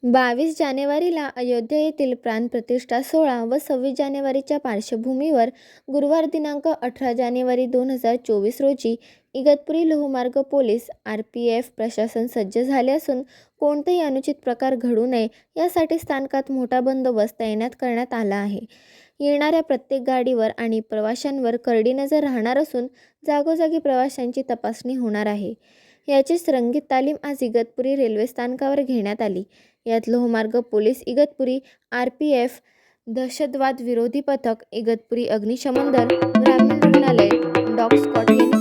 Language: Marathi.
22 जानेवारीला अयोध्या येथील प्राणप्रतिष्ठा सोहळा व 26 जानेवारीच्या पार्श्वभूमीवर गुरुवार दिनांक 18 जानेवारी 2024 रोजी इगतपुरी लोहमार्ग पोलीस RPF प्रशासन सज्ज झाले असून कोणतेही अनुचित प्रकार घडू नये यासाठी स्थानकात मोठा बंदोबस्त तैनात करण्यात आला आहे. येणाऱ्या प्रत्येक गाडीवर आणि प्रवाशांवर करडी नजर राहणार असून जागोजागी प्रवाशांची तपासणी होणार आहे. याचीच रंगीत तालीम आज इगतपुरी रेल्वे स्थानकावर घेण्यात आली. यात लोहमार्ग पोलीस इगतपुरी, RPF, दहशतवाद विरोधी पथक, इगतपुरी अग्निशमन दल, ग्रामीण रुग्णालय, डॉग स्क्वॉड यांनी